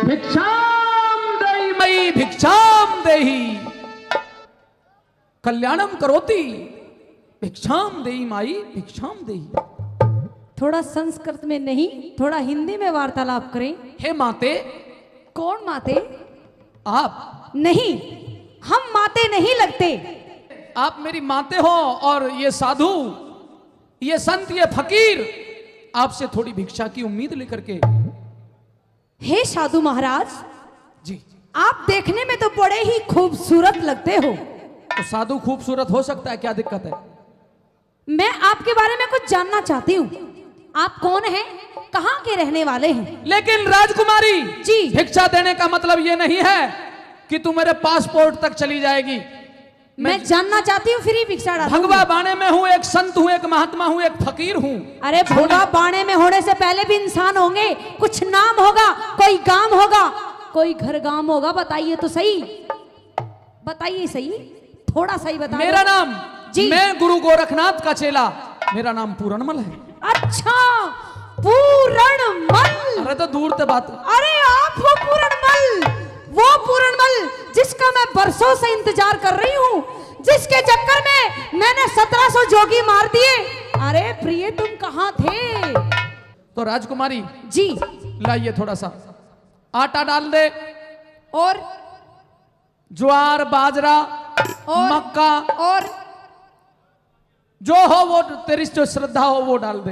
भिक्षाम देहि मयि भिक्षाम देहि कल्याणम करोति भिक्षाम देहि माई भिक्षाम देहि। थोड़ा संस्कृत में नहीं, थोड़ा हिंदी में वार्तालाप करें। हे माते। कौन माते? आप। नहीं, हम माते नहीं लगते। आप मेरी माते हो और ये साधु, ये संत, ये फकीर आपसे थोड़ी भिक्षा की उम्मीद लेकर के। हे साधु महाराज जी, आप देखने में तो बड़े ही खूबसूरत लगते हो। तो साधु खूबसूरत हो सकता है, क्या दिक्कत है? मैं आपके बारे में कुछ जानना चाहती हूँ। आप कौन हैं, कहाँ के रहने वाले हैं? लेकिन राजकुमारी जी, भिक्षा देने का मतलब ये नहीं है कि तू मेरे पासपोर्ट तक चली जाएगी। मैं जानना चाहती हूँ, फिर ही भिक्षा डालूंगी। भगवा बाणे में हूँ, एक संत हूँ, एक महात्मा हूँ, एक फकीर हूँ। अरे भगवा बाणे में होने से पहले भी इंसान होंगे, कुछ नाम होगा, कोई गांव होगा, कोई घर गांव होगा। बताइए तो सही, बताइए सही, थोड़ा सही बताइए। मेरा नाम जी, मैं गुरु गोरखनाथ का चेला, मेरा नाम पूरणमल है। अच्छा, पूरणमल। अरे तो दूर से बात। अरे आप हो पूरणमल, वो पूरणमल जिसका मैं बरसों से इंतजार कर रही हूँ, जिसके चक्कर में मैंने 1700 जोगी मार दिए। अरे प्रिय, तुम कहाँ थे? तो राजकुमारी जी, लाइए थोड़ा सा आटा डाल दे, और ज्वार, बाजरा, और मक्का, और जो हो वो तेरी जो श्रद्धा हो वो डाल दे।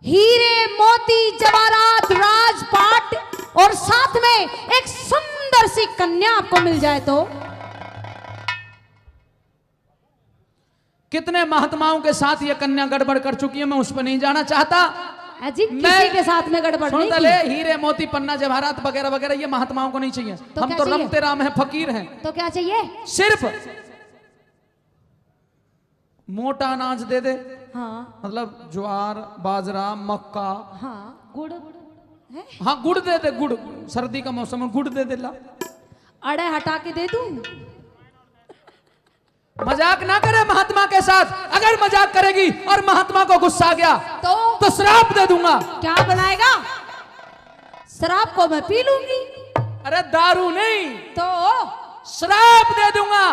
हीरे, मोती, जवाहरात, राजपाट और साथ में एक सुंदर सी कन्या आपको मिल जाए तो। कितने महात्माओं के साथ ये कन्या गड़बड़ कर चुकी है, मैं उस पर नहीं जाना चाहता। अजी, किसी के साथ में गड़बड़ नहीं ले, की। हीरे, मोती, पन्ना, जवाहरात वगैरह वगैरह ये महात्माओं को नहीं चाहिए। तो हम क्या तो चाहिए? रमते राम हैं, फकीर हैं। तो क्या चाहिए? सिर्फ मोटा अनाज दे दे। हाँ, मतलब ज्वार, बाजरा, मक्का। हाँ, गुड़ है? हाँ, गुड़ दे दे, गुड़। सर्दी का मौसम है, गुड़ दे दे ला। अड़े हटा के दे दूं? मजाक ना करे महात्मा के साथ। अगर मजाक करेगी और महात्मा को गुस्सा आ गया तो श्राप दे दूंगा। क्या बनाएगा? शराब को मैं पी लूंगी। अरे दारू नहीं, तो श्राप दे दूंगा।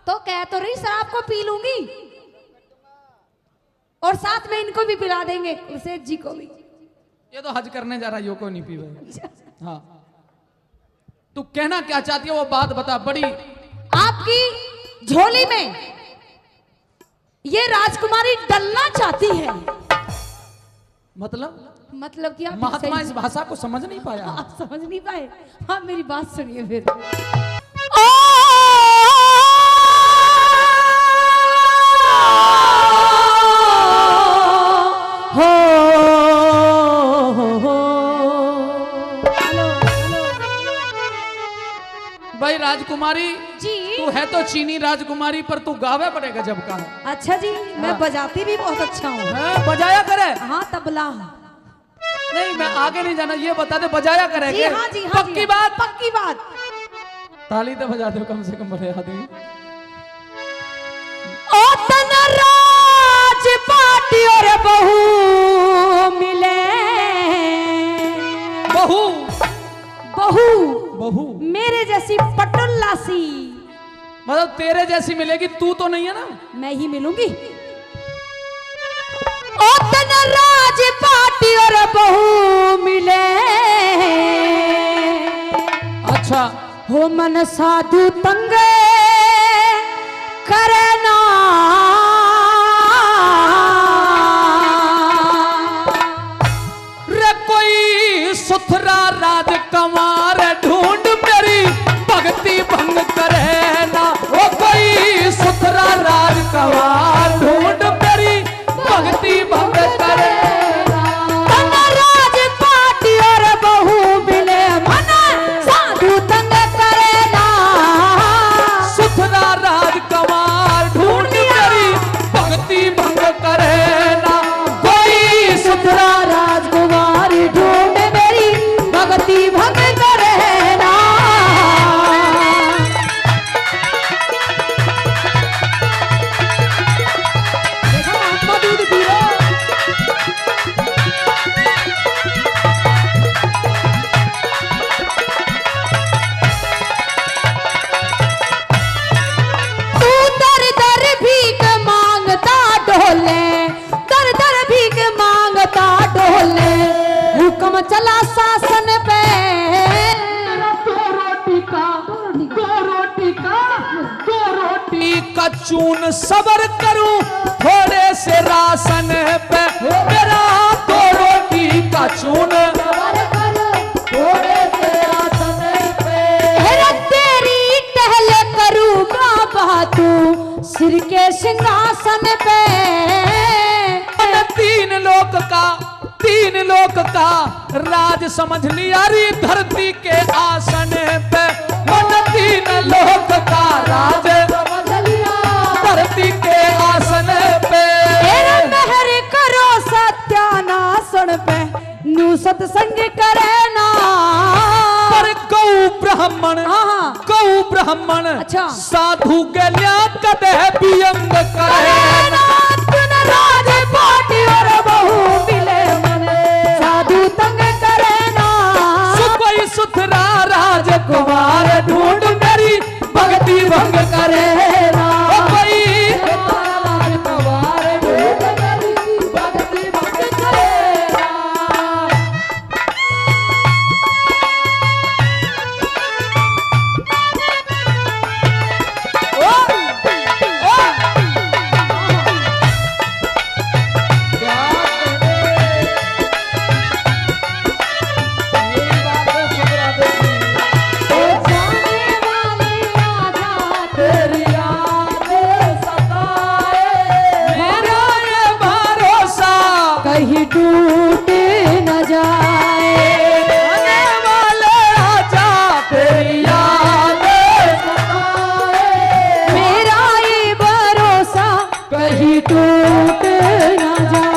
तो कह तो रही, शराब को पी लूंगी और साथ में इनको भी पिला देंगे, सेठ जी को भी। ये तो हज करने जा रहा है, यो को नहीं पीवे। हाँ, तू कहना क्या चाहती है वो बात बता। बड़ी आपकी झोली में ये राजकुमारी डलना चाहती है। मतलब कि आप महात्मा इस भाषा को समझ नहीं पाया। आप समझ नहीं पाए? हाँ, मेरी बात सुनिए फिर। भाई राजकुमारी जी, तू है तो चीनी राजकुमारी, पर तू गावे बड़े गजब का है। अच्छा जी, मैं बजाती भी बहुत अच्छा हूँ। बजाया करे? हाँ, तबला। नहीं, मैं आगे नहीं जाना, ये बता दे बजाया करेंगे। जी हाँ, जी हाँ, पक्की जी, बात? पक्की बात। ताली तो बजा दो कम से कम, बड़े आदमी। ओ तना राज पाटी और बहू मिले। बहू? बहू? बहू मेरे जैसी पटुल्ला सी। मतलब तेरे जैसी मिलेगी, तू तो नहीं है ना? मैं ही मिलूंगी। ओ तना राज पाटी और बहू मिले। अच्छा, हो मन साधु तंगे करना। रे कोई सुथरा राजकुमार ढूंढ मेरी भक्ति भंग करे ना। ओ कोई सुथरा राजकुमार ढूंढ मेरी भक्ति भंग करे ना। तना राज पाटी और बहू मिले, मन साधु तंग करेना। सुथरा राजकुमार ढूंढ मेरी भक्ति भंग करे ना। कोई सुथरा राजकुमारी ढूंढ मेरी भक्ति भंग करेना। देखो, आत्मा दूध पियो। दम चला शासन पे। रोटी का चून सबर करूं थोड़े से राशन पे, मेरा दो रोटी का चून थोड़े से राशन पे। तेरी टहल करूं बाबा तू सिर के सिंहासन पे। तीन लोक का राज समझ लिया री धरती के आसन पे। मन तीन लोक का राज समझ लिया धरती के आसन पे। मेहर करो सत्यानाशन पे नू सत्संग करे ना। पर गौ ब्राह्मण अच्छा साधु गल्या कदे व्यंग करे ना। राज पाटी और बहु मिले मने साधु तंग करे ना। कोई सुथरा राजकुमार ढूंढ मेरी भक्ति भंग करे ना। कोई राजकुमार ढूंढ मेरी भक्ति भंग करे ना। टूट न जाए आने वाले आजा तेरी याद सताए। मेरा ये भरोसा कहीं टूट न जाए।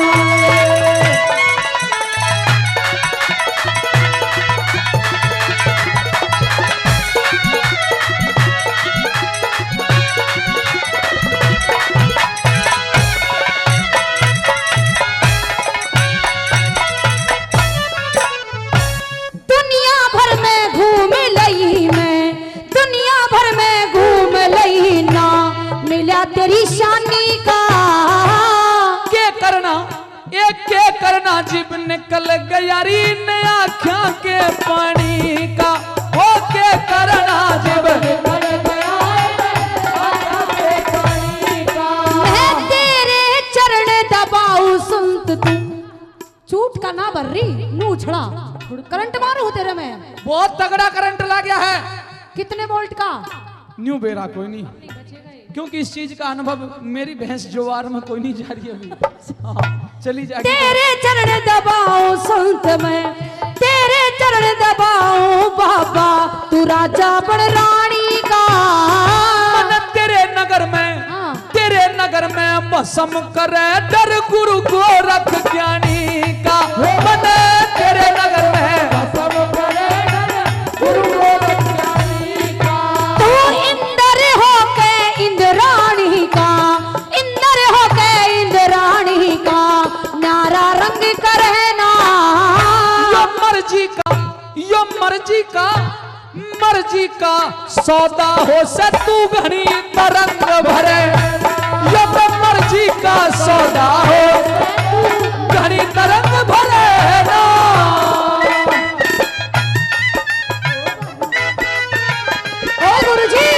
तेरी शानी का के करना जीव निकल गया री नया आँखों के पानी का। ओ के करना जीव निकल गया आँखों के पानी का। मैं तेरे चरण दबाऊं सुनत तू चूट का ना भर रही नू उछड़ा करंट मारू तेरे में। बहुत तगड़ा करंट लग गया है। कितने वोल्ट का? न्यू बेरा कोई नहीं, क्योंकि इस चीज का अनुभव मेरी भैंस जोवार में कोई नहीं जा रही अभी। चली जाएगी। तेरे चरण दबाओ संत में तेरे चरण दबाओ बाबा तू राजा बन रानी का। मन तेरे नगर में भस्म करे डर गुरु गोरख ज्ञानी का। मन तेरे नगर में भस्म करे डर गुरु गोरख ज्ञानी का। तू इंद्र होके इंद्राणी का, इंद्र होके इंद्राणी का नारा रंग करे ना। यो मर्जी का सौदा हो से तू घनी तरंग भरे। यो मर्जी का सौदा हो घनी तरंग भरे ना। ओ गुरुजी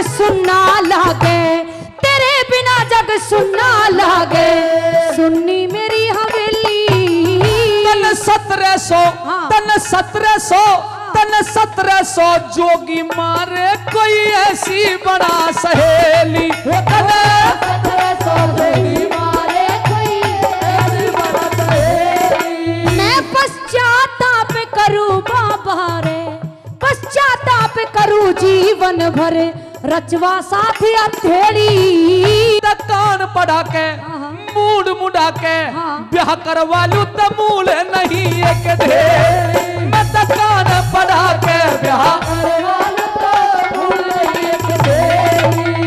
सुनना लागे तेरे बिना जग सुनना लागे। सुननी मेरी हवेली तन 1700 जोगी मारे कोई ऐसी बड़ा सहेली। तन 1700 जोगी मारे कोई ऐसी बड़ा सहेली। मैं पश्चाताप करूं बाबा रे पश्चाताप करूं जीवन भर रचवा साथी अथेड़ी। कान पड़ा के मूड मुड़ा के ब्याह करवा लू तो मूल नहीं एक ढेरी। मैं कान पड़ा के ब्याह करवा लू तो मूल नहीं एक ढेरी।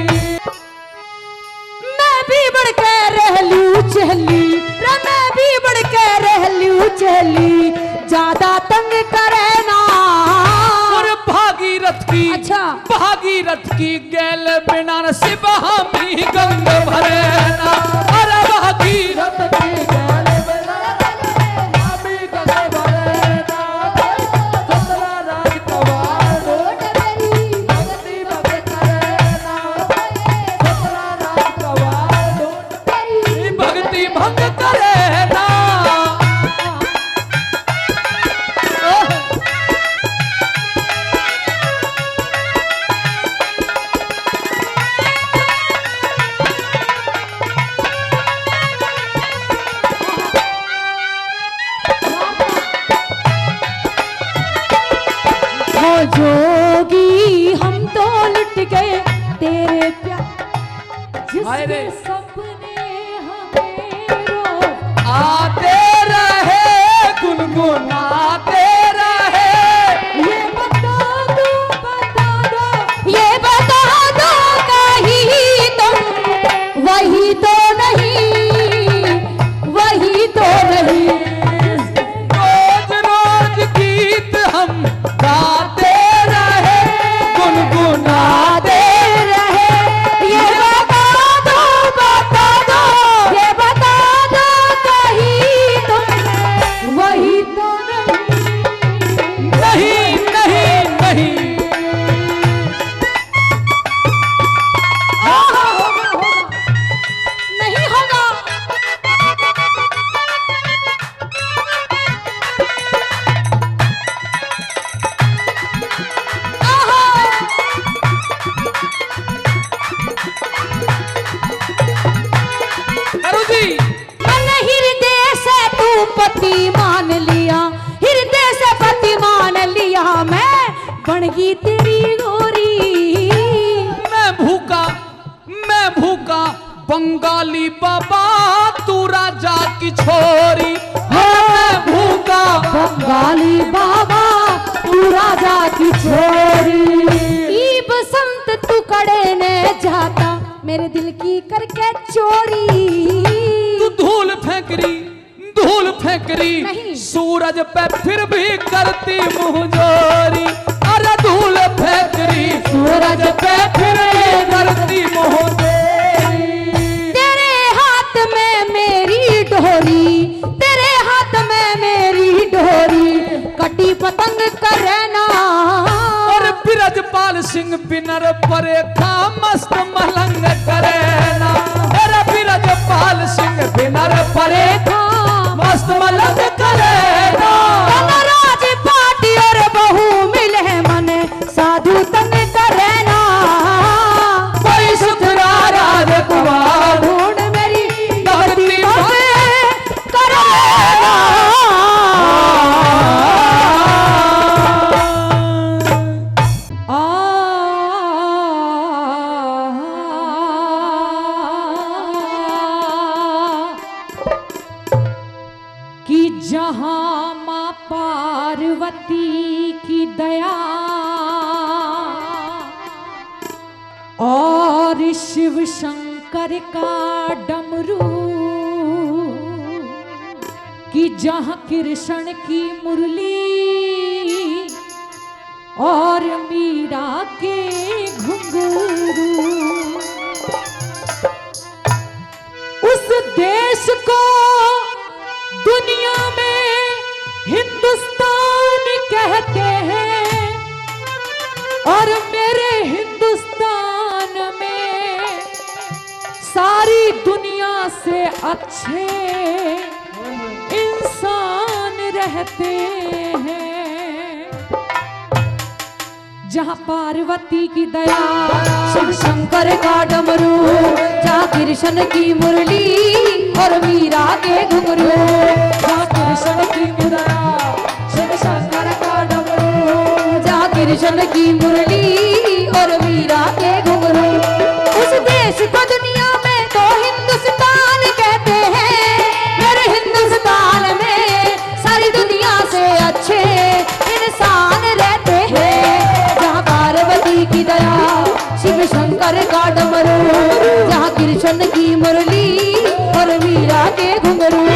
मैं भी बढ़ के रह लू चली मैं भी बढ़ के रह लू चली। ज्यादा भागीरथ की गैल बिना शिव हामी गंग भरे ना। अरे भागीरथ की गैल बिना हामी गंग भरे ना। सतरा राज कवार भक्ति भक्त करे ना। सतरा राज कवार भक्ति भक्त करे ना। जोगी हम तो लुट गए तेरे प्यार हाय रे। जिसके सपने हमें रोज आते रहे गुनगुनाते रहे। ये बता दो ये बता दो कहीं तुम वही तो नहीं वही तो नहीं। रोज रोज गीत हम गाते रहे गुनगुनाते रहे। ये बता दो ये बता दो कहीं तुम वही तो नहीं। नहीं नहीं नहीं। होगा नहीं होगा। करू जी मन हृदय से तू पति मान लिया हृदय से पति मान लिया मैं बन गई तेरी गोरी। मैं भूखा बंगाली बाबा तू राजा की छोरी। मैं भूखा बंगाली बाबा तू राजा की छोरी। ई बसंत तू कड़े ने जाता मेरे दिल की करके चोरी। तू धूल फेंकरी नहीं। सूरज पे फिर भी करती मुहजोरी। अरे धूल फेंकरी सूरज पे फिर भी करती मुहजोरी। तेरे हाथ में मेरी डोरी तेरे हाथ में मेरी डोरी कटी पतंग करे ना। और बिरजपाल सिंह बिनर परे खा मस्त मलंग करे ना। अरे बिरजपाल सिंह बिनर परे खा मस्त मलंग करे ना। राज पाटी और बहू मिले मन साधु तंग करे ना। कोई सुथरा राजकुमार ढूंढ मेरी भक्ति भक्त करे ना। कि जहां मां पार्वती की दया और शिव शंकर का डमरू कि जहां कृष्ण की मुरली और मीरा के घुंघरू उस देश को दुनिया में हिंदुस्तान कहते हैं और मेरे हिंदुस्तान में सारी दुनिया से अच्छे इंसान रहते हैं। जहाँ पार्वती की दया शिव शंकर का डमरू जहाँ कृष्ण की मुरली और मीरा के घुंघरू। जहाँ कृष्ण की दया शिव शंकर का डमरू जहाँ कृष्ण की मुरली और मीरा के घुंघरू। उस देश को दुनिया में तो हिंदुस्तान कहते हैं। मेरे हिंदुस्तान में सारी दुनिया से अच्छे इंसान रहते हैं। जहाँ पार्वती की दया शिव शंकर का डमरू जहाँ कृष्ण की मुरली और मीरा के घुंघरू।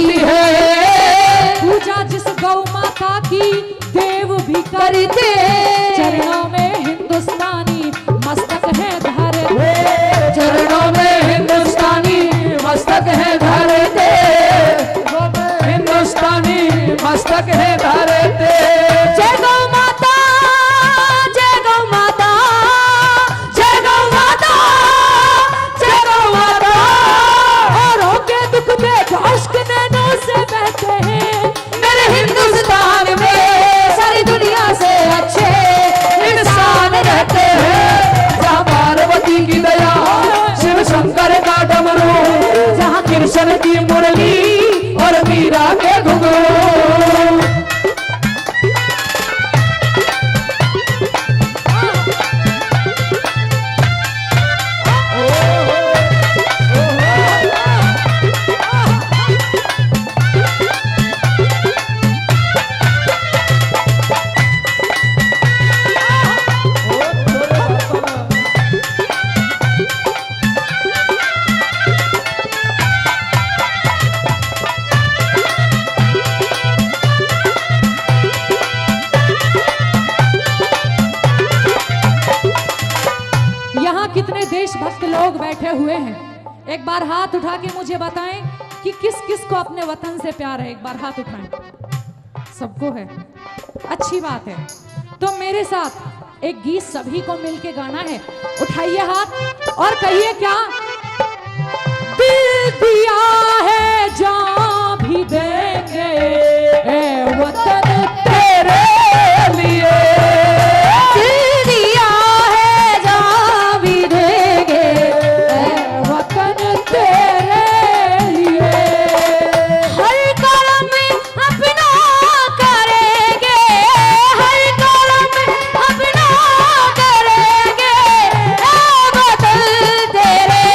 होती है। पूजा जिस गौ माता की देव भी करते, चरणों में हिंदुस्तानी मस्तक है धरते, चरणों में हिंदुस्तानी मस्तक है धरते, हिंदुस्तानी मस्तक है धरते। जय गौ माता, जय गौ माता, जय गौ माता, जय गौ माता। औरों के दुख में अश्क नैनों से बहते हैं, मेरे हिंदुस्तान में सारी दुनिया से अच्छे इंसान रहते हैं। जहाँ पार्वती की दया, शिव शंकर का डमरू, जहाँ कृष्ण की मुरली और मीरा के घुंघरू। यहाँ कितने देशभक्त लोग बैठे हुए हैं, एक बार हाथ उठा के मुझे बताएं कि किस किस को अपने वतन से प्यार है। एक बार हाथ उठाएं। सबको है, अच्छी बात है। तो मेरे साथ एक गीत सभी को मिलके गाना है। उठाइए हाथ और कहिए क्या, दिल दिया है जान भी देंगे ए वतन तेरे लिए, दिल दिया है जान भी देंगे ए वतन तेरे लिए। हर कदम अपना करेंगे, हर कदम अपना करेंगे ए वतन तेरे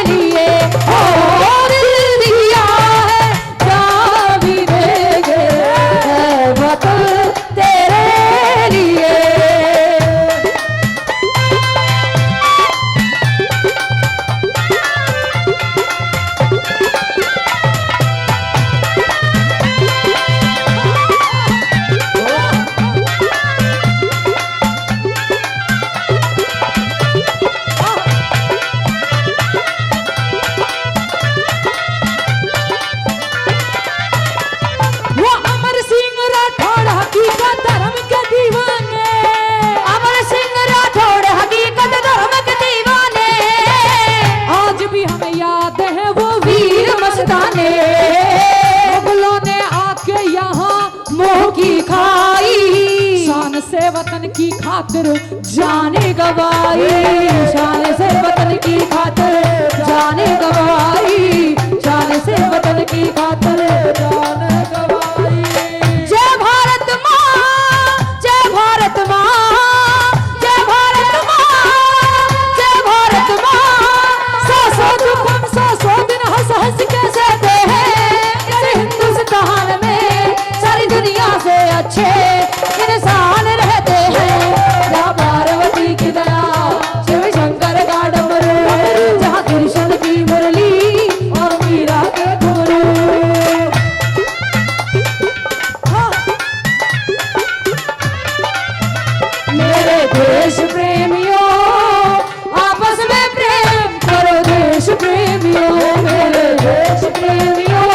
लिए। और दिल दिया है जान भी देंगे ए वतन तेरे लिए। वो अमर सिंह राठौड़ हकीकत धर्म के दीवाने, अमर सिंह राठौड़ हकीकत धर्म के दीवाने। आज भी हमें याद है वो वीर मस्ताने, मुगलों ने आके यहाँ मोह की खाई, शान से वतन की खातिर जाने गवाई, शान से वतन की खातिर जाने गवाई, शान से वतन की खातिर जाने गवाई। जय भारत माँ, जय भारत माँ, जय भारत माँ, जय भारत माँ। सौ दुख हम सौ दिन हंस हंस के सहते हैं, इस हिंदुस्तान में सारी दुनिया से अच्छे इंसान रहते हैं। जहाँ पार्वती की दया, शिव शंकर का डमरू, जहाँ कृष्ण की मुरली और मीरा के घुंघरू। हाँ। मेरे देश प्रेमियों आपस में प्रेम करो, देश प्रेमियों, मेरे देश प्रेमियों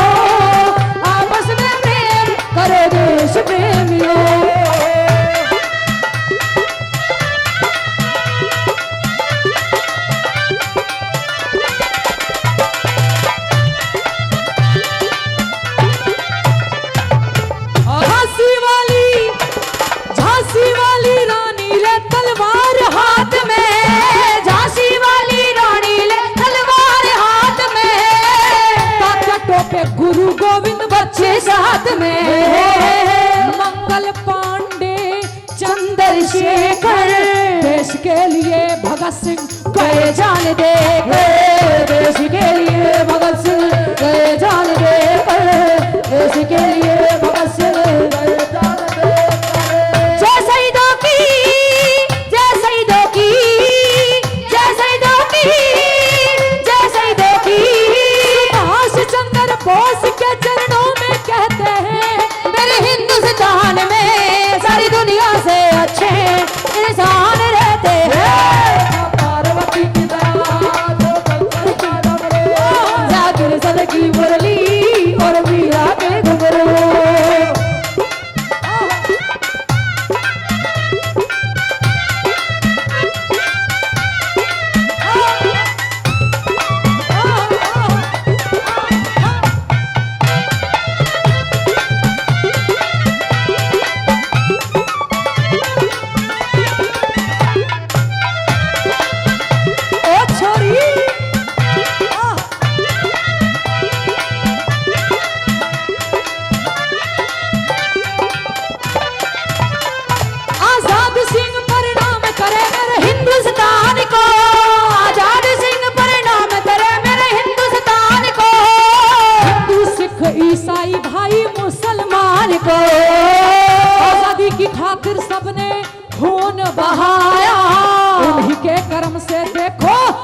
आपस में प्रेम करो, देश प्रेमियों। झांसी वाली रानी ले तलवार हाथ में, झांसी वाली रानी ले तलवार हाथ में। तात्या टोपे गुरु गोविंद बच्चे साथ में। मंगल पांडे चंद्रशेखर देश के लिए भगत सिंह गए जान दे, देश के लिए भगत सिंह गए जान दे, देश के लिए भगत सिंह गए जान दे। जय शहीदों की, जय शहीदों की, जय शहीदों की, जय शहीदों की। सुभाष चंद्र बोस के चरणों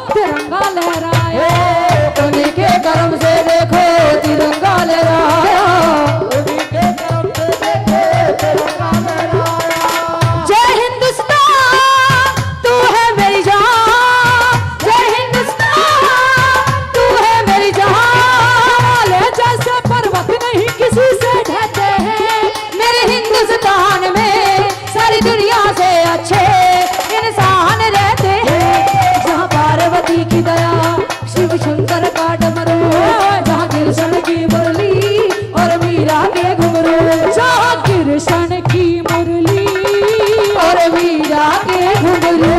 तिरंगा लहराया, उन्हीं के कर्म से देखो तिरंगा लहराया, उन्हीं के कर्म से देखो तिरंगा लहराया। जय हिंदुस्तान तू है मेरी जान, जय हिंदुस्तान तू है मेरी जान, ले जैसे पर्वत नहीं किसी से ढहते हैं, मेरे हिंदुस्तान में सारी दुनिया से अच्छे इंसान रहते हैं, जहाँ पार्वती की दया शिव शंकर का डमरू, जहाँ कृष्ण की मुरली और मीरा के घुंघरू, जहाँ कृष्ण की मुरली और मीरा के घुंघरू,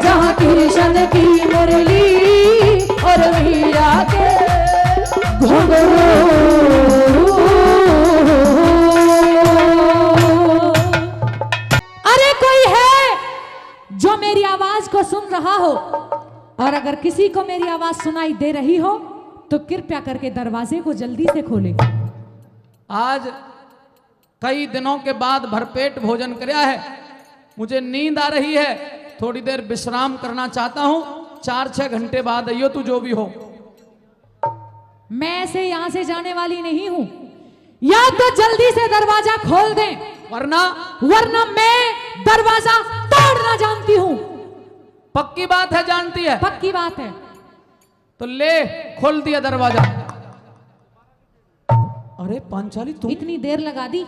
जहाँ कृष्ण की मुरली और मीरा के घुंघरू। अरे कोई है जो मेरी आवाज को सुन रहा हो, और अगर किसी को मेरी आवाज सुनाई दे रही हो तो कृपया करके दरवाजे को जल्दी से खोले। आज कई दिनों के बाद भरपेट भोजन कराया है, मुझे नींद आ रही है, थोड़ी देर विश्राम करना चाहता हूं, 4-6 घंटे बाद आइयो तू जो भी हो। मैं ऐसे यहां से जाने वाली नहीं हूं, या तो जल्दी से दरवाजा खोल दें, वरना मैं दरवाजा तोड़ना जानती हूं। पक्की बात है, जानती है? पक्की बात है। तो ले खोल दिया दरवाजा। अरे पांचाली तू इतनी देर लगा दी,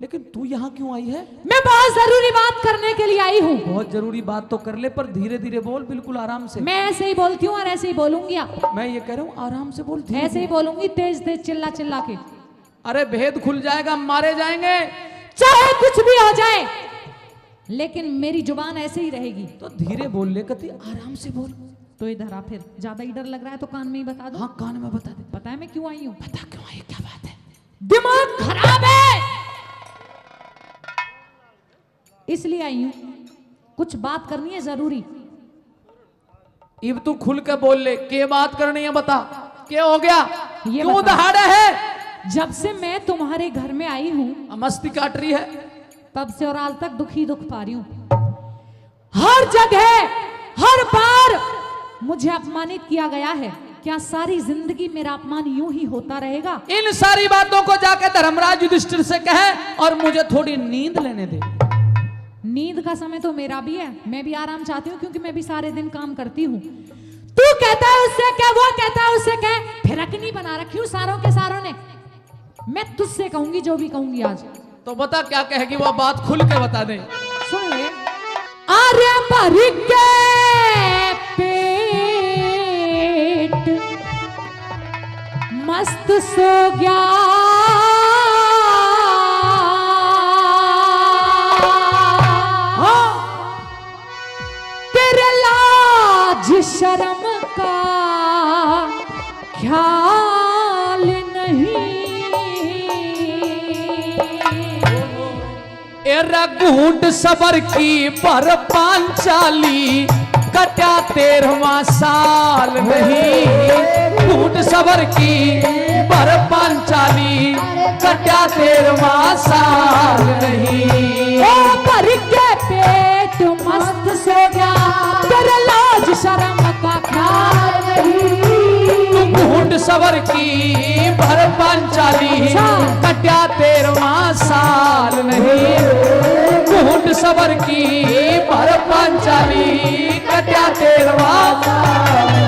लेकिन तू यहाँ क्यों आई है? मैं बहुत जरूरी बात करने के लिए आई हूँ। बहुत जरूरी बात तो कर ले, पर धीरे धीरे बोल, बिल्कुल आराम से। मैं ऐसे ही बोलती हूँ और ऐसे ही बोलूंगी। मैं ये कह रहा हूँ आराम से बोल, ऐसे ही बोलूंगी, तेज तेज चिल्ला चिल्ला के। अरे भेद खुल जाएगा, मारे जाएंगे। चाहे कुछ भी हो जाए, लेकिन मेरी जुबान ऐसे ही रहेगी। तो धीरे बोल ले, कति आराम से बोल। तो इधर आ, फिर ज्यादा ही डर लग रहा है तो कान में ही बता दो। हाँ कान में बता दे। पता है मैं क्यों आई हूँ? बता क्यों आई, क्या बात है? दिमाग खराब है इसलिए आई हूँ, कुछ बात करनी है जरूरी। इब तू खुल के बोल ले, क्या बात करनी है बता, क्या हो गया? ये क्यों बता। दहाड़ा है? जब से मैं तुम्हारे घर में आई हूँ, मस्ती काट रही है, तब से और आज तक दुखी दुख पा रही हूँ। हर जगह हर बार मुझे अपमानित किया गया है। क्या सारी जिंदगी मेरा अपमान यूं ही होता रहेगा? इन सारी बातों को जाके धर्मराज युधिष्ठिर से कहे और मुझे थोड़ी नींद लेने दे। नींद का समय तो मेरा भी है, मैं भी आराम चाहती हूँ, क्योंकि मैं भी सारे दिन काम करती हूँ। तू कहता है उससे क्या, वो कहता है उससे क्या, फिरकनी बना रखी हूँ सारों के सारों ने। मैं तुझसे कहूंगी जो भी कहूंगी आज। तो बता क्या कहेगी, वो बात खुल के बता दे। सुन ले। आर्य भर के पेट मस्त सो गया, तेरे लाज शर्म का ख्याल नहीं। घूंट सबर की पर पांचाली, कटा 13वां साल नहीं। घूंट सबर की पर पांचाली, कटा 13वां साल नहीं। ओ भर के पेट मस्त सो गया, तेरे लाज शर्म का ख्याल नहीं। घूंट सबर की पर पांचाली, कटा 13वां साल नहीं। घूंट सबर की पर पांचाली, कटा 13वां साल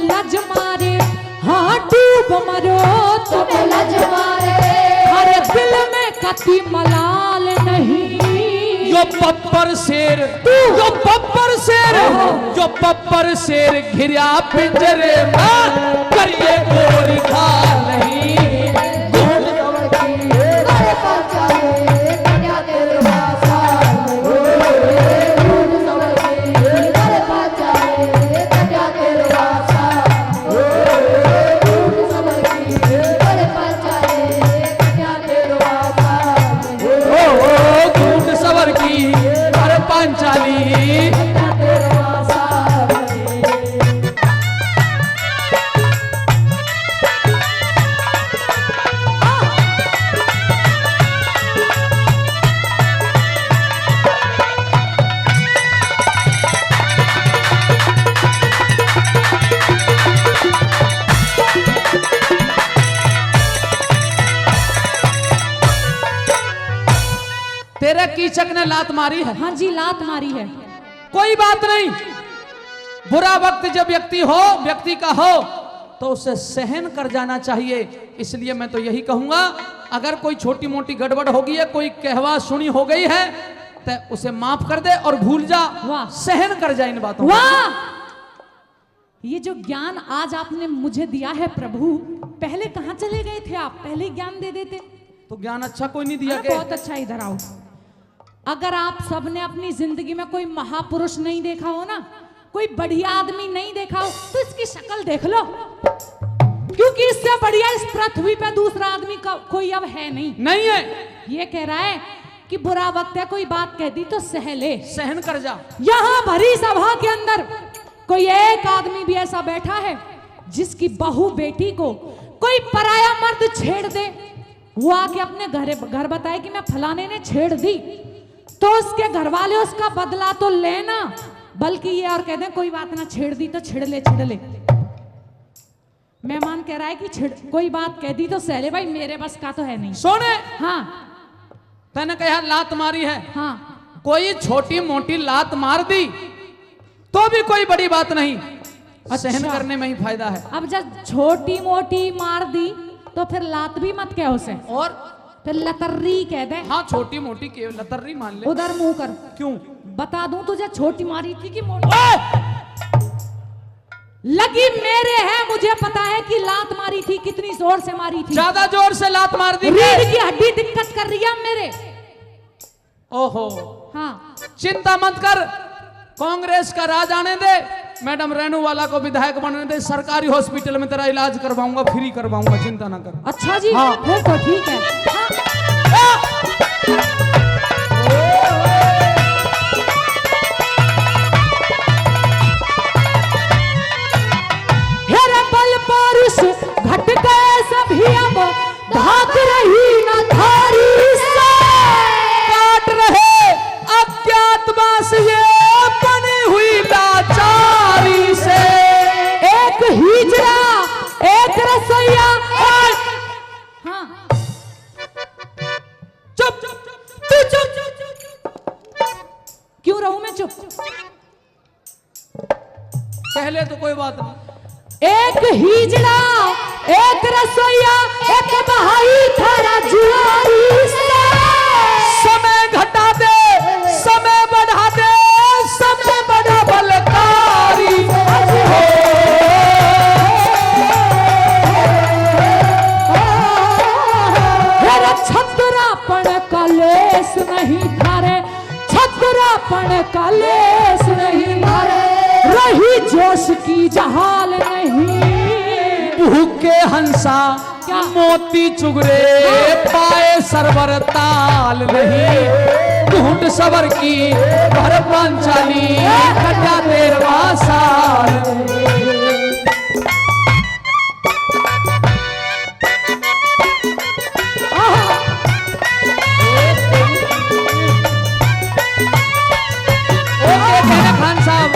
लज मारे, हाँ डूब मरो तुम लज मारे, हर दिल में कति मलाल नहीं। जो पप्पर शेर, जो पप्पर शेर, जो पप्पर शेर घिरा पिंजरे में, करिए गोरी खा नहीं। तेरे कीचक ने लात मारी है? हाँ जी, लात मारी है। कोई बात नहीं, बुरा वक्त जब व्यक्ति का हो तो उसे सहन कर जाना चाहिए। इसलिए मैं तो यही कहूंगा, अगर कोई छोटी मोटी गड़बड़ होगी है, कोई कहवा सुनी हो गई है, तो उसे माफ कर दे और भूल जा, सहन कर जा इन बातों। वाह, ये जो ज्ञान आज आपने मुझे दिया है प्रभु, पहले कहाँ चले गए थे आप? पहले ज्ञान दे देते तो। ज्ञान अच्छा कोई नहीं दिया के? बहुत अच्छा, इधर आओ। अगर आप सबने अपनी जिंदगी में कोई महापुरुष नहीं देखा हो ना, कोई बढ़िया आदमी नहीं देखा हो, तो इसकी शक्ल देख लो, क्योंकि इससे बढ़िया इस पृथ्वी पे दूसरा आदमी का कोई अब है नहीं है। ये कह रहा है कि बुरा वक्त है, कोई बात कह दी तो सह ले, सहन कर जा। यहाँ भरी सभा के अंदर कोई एक आदमी भी ऐसा बैठा है जिसकी बहू बेटी को कोई पराया मर्द छेड़ दे, वो आके अपने घर बताए कि मैं फलाने ने छेड़ दी, तो उसके घर वाले उसका बदला तो लेना, बल्कि ये और कह दें कोई बात ना, छेड़ दी तो छेड़ ले, छेड़ ले। मेहमान कह रहा है कि कोई बात कह दी तो सह ले, भाई मेरे बस का तो है नहीं। सोने, हाँ, तैने कहा लात मारी है, हाँ, कोई छोटी मोटी लात मार दी तो भी कोई बड़ी बात नहीं, सहन करने में ही फायदा है। अब जब छोटी मोटी मार दी तो फिर लात भी मत कह उसे, और फिर लतर्री कह दे। हाँ, छोटी मोटी के लतर्री मान ले। उधर मुंह कर। क्यों? बता दूं तुझे, छोटी मारी थी कि मोटी? लगी मेरे है, मुझे पता है कि लात मारी थी, कितनी जोर से मारी थी। ज्यादा जोर से लात मार दी, रीढ़ की हड्डी दिक्कत कर रही है मेरे। ओहो, हाँ, चिंता मत कर, कांग्रेस का राज आने दे, मैडम रेणुवाला को विधायक बनने दे, सरकारी हॉस्पिटल में तेरा इलाज करवाऊंगा, फ्री करवाऊंगा, चिंता ना कर। अच्छा जी, हाँ, फिर तो ठीक है। हेरे बल पारुष घट गए सभी, अब भाग रही न धारी से, काट रहे अज्ञातवास ये बनी हुई लाचारी से। एक हिजड़ा, एक रसोईया, हाँ, चुप, तू चुप, क्यों रहूं मैं चुप? पहले तो कोई बात नहीं। एक हिजड़ा, एक रसोईया, एक बहाई थारा जुआरी से, समय घटा दे, समय बढ़ा दे, समय बढ़ा बलकारी। छतरापन का लेस नहीं धारे, छतरापन का लेस नहीं धारे, रही जोश की जहाल नहीं। भूखे हंसा क्या मोती चुगरे, पाए सरवर ताल नहीं, ढूंढ सबर की भर पांचाली, कटा 13वां साल। खान साहब,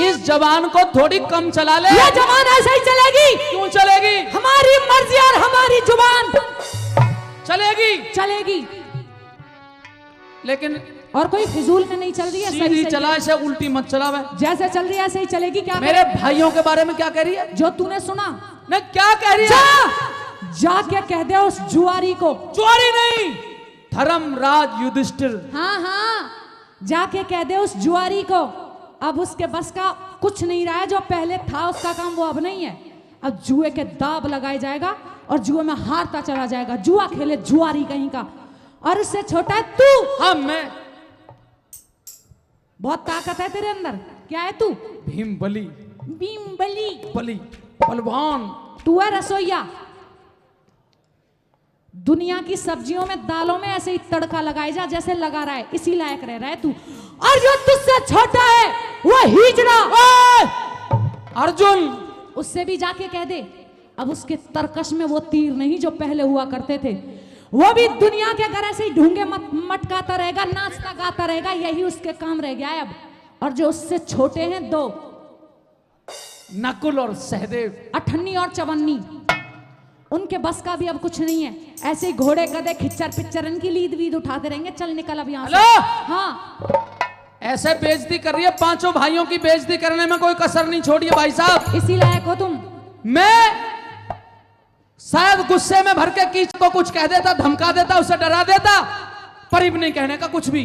इस जवान को थोड़ी कम चला ले। ये जबान ऐसे ही चलेगी। क्यों चलेगी? हमारी मर्जी और हमारी जुबान चलेगी। चलेगी, लेकिन और कोई फिजूल में नहीं चल रही है, सही सीधी सही चला, ऐसे उल्टी मत चला। मैं जैसे चल रही है ऐसे ही चलेगी। क्या मेरे भाइयों के बारे में क्या कह रही है? जो तूने सुना, नहीं क्या कह रही है? जाके कह दे उस जुआरी को। जुआरी नहीं, धर्मराज युधिष्ठिर। हाँ हाँ, जाके कह दे उस जुआरी को, अब उसके बस का कुछ नहीं रहा है। जो पहले था उसका काम वो अब नहीं है। अब जुए के दाब लगाया जाएगा और जुए में हारता चला जाएगा। जुआ खेले जुआरी कहीं का, और उससे छोटा है तू। हाँ मैं। बहुत ताकत है तेरे अंदर। क्या है तू? भीम बली। भीम बली? बली बलवान। तू है रसोईया। दुनिया की सब्जियों में, दालों में ऐसे ही तड़का लगाए जा जैसे लगा रहा है, इसी लायक रह रहा है तू। और जो तुझसे छोटा है वो हिजड़ा। अर्जुन, उससे भी जाके कह दे, अब उसके तरकश में वो तीर नहीं जो पहले हुआ करते थे। वो भी दुनिया के घर ऐसे ही ढूंढे मटकाता रहेगा, नाचता गाता रहेगा, यही उसके काम रह गया है अब। और जो उससे छोटे हैं दो, नकुल और सहदेव, अठन्नी और चवन्नी, उनके बस का भी अब कुछ नहीं है। ऐसे ही घोड़े गधे खिच्चर पिच्चर इनकी लीद वीद उठाते रहेंगे। चल निकल अब यहाँ से। हेलो, हाँ, ऐसे बेइज्जती कर रही है। पांचों भाइयों की बेइज्जती करने में कोई कसर नहीं छोड़ी है भाई साहब। इसी लायक हो तुम। मैं शायद गुस्से में भर के कीच को कुछ कह देता, धमका देता, उसे डरा देता, पर अब नहीं कहने का कुछ भी,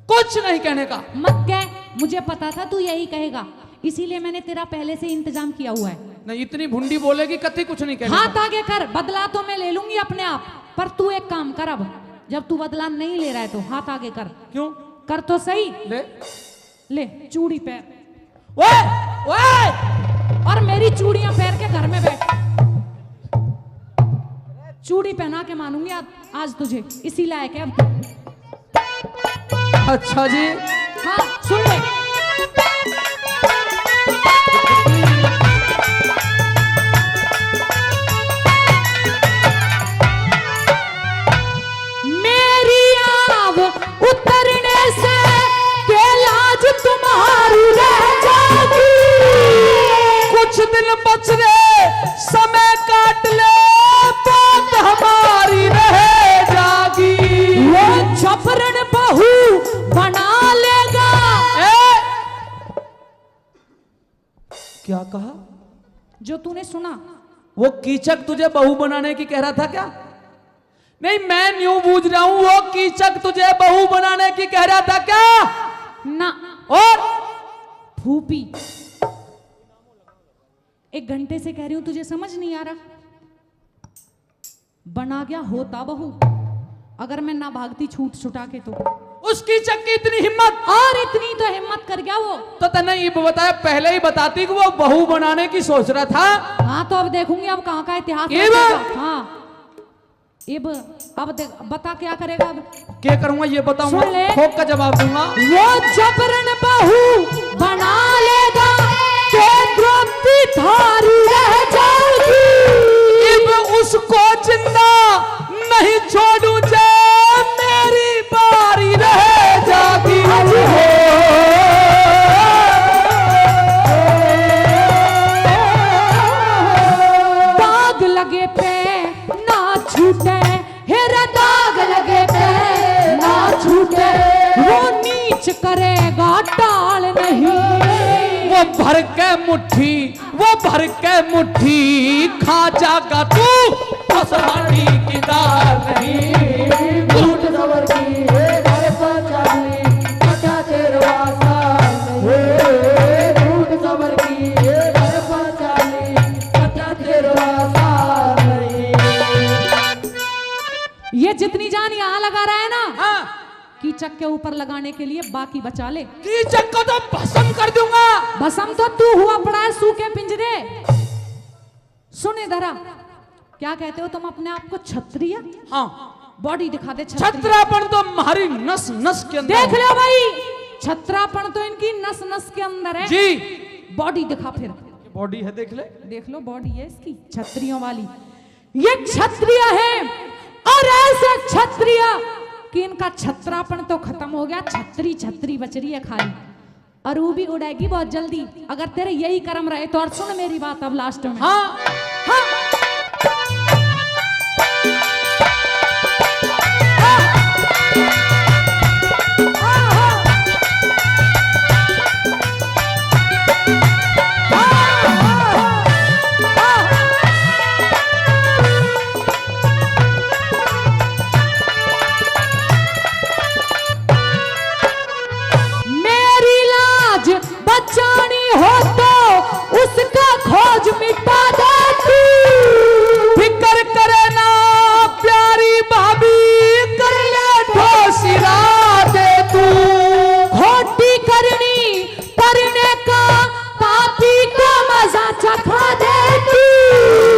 कुछ नहीं कहने का। मत कह, मुझे पता था तू यही कहेगा, इसीलिए मैंने तेरा पहले से इंतजाम किया हुआ है। नहीं, इतनी भुंडी बोलेगी कति कुछ नहीं कहने हाथ का। आगे कर, बदला तो मैं ले लूंगी अपने आप, पर तू एक काम कर, अब जब तू बदला नहीं ले रहा है तो हाथ आगे कर। क्यों? कर तो सही। ले ले चूड़ी पहन, ओए ओए, और मेरी चूड़ियां पहन के घर में बैठ। चूड़ी पहना के मानूंगी आज तुझे, इसी लायक है अब तू। अच्छा जी, हाँ सुन ले। मेरी आव उतरने से के लाज तुम्हारी रह जाएगी। कुछ दिन बच रहे, समय काट ले, बात हमारी रह जागी। वो छपरन बहू बना लेगा। क्या कहा? जो तूने सुना, वो कीचक तुझे बहू बनाने की कह रहा था क्या? नहीं, मैं न्यू बूझ रहा हूं, वो कीचक तुझे बहू बनाने की कह रहा था क्या? ना, और फूपी 1 घंटे से कह रही हूं, तुझे समझ नहीं आ रहा? बना गया होता बहू, अगर मैं ना भागती छूट छुटा के तो। उस कीचक की इतनी हिम्मत, और इतनी तो हिम्मत कर गया वो। तो तने ये बताया, पहले ही बताती कि वो बहू बनाने की सोच रहा था। हाँ तो अब देखूंगी अब कहाँ का इतिहास ये बचेगा। हाँ अब देख, बता क्या करेगा अब। क्या करूंगा ये बताऊंगा, सुन ले। ठोक का जवाब दूंगा। वो जबरन बहू बना लेगा तो द्रौपदी थारी रह जाएगी। अब उसको जिंदा नहीं छोड़ू, जे मेरी बारी रह जाती। दाग लगे पे ना छूटे, हेरा दाग लगे पे ना छूटे। वो नीच करेगा टाल नहीं। वो भर के मुट्ठी, वो भर के मुट्ठी खा जागा तू, उस हांडी की दाल नहीं। झूठ सवर की घर पचाली, कटा तेरवा साल नहीं। झूठ सवर की घर पचाली, कटा तेरवा साल नहीं। ये जितनी जान यहाँ लगा रहा है ना, हाँ, कीचक के ऊपर लगाने के लिए बाकी बचा ले। कीचक को तो भस्म कर दूंगा। भस्म तो तू हुआ पड़ा है सूखे पिंजरे। सुन इधर आ, क्या कहते हो तुम अपने आप को? क्षत्रिय? हाँ, बॉडी दिखा दे। क्षत्रिय छत्रापन तो हमारी नस नस के अंदर देख लो भाई, छत्रापन तो इनकी नस नस के अंदर है जी। बॉडी दिखा फिर। बॉडी है, देख ले। देख लो बॉडी है इसकी, क्षत्रियों वाली। ये क्षत्रिय है, और ऐसे क्षत्रिय कि इनका छत्रापन तो खत्म हो गया, छत्री छत्री बच रही है खाली। और वो भी उड़ेगी बहुत जल्दी। अगर तेरे यही कर्म रहे तो। और सुन मेरी बात अब लास्ट में। हाँ हाँ। बचानी हो तो उसका खोज मिटा दे तू। फिक्र करे ना प्यारी भाभी, कर ले ठोसिरा दे तू। खोटी करनी करने का पापी को मजा चखा दे तू।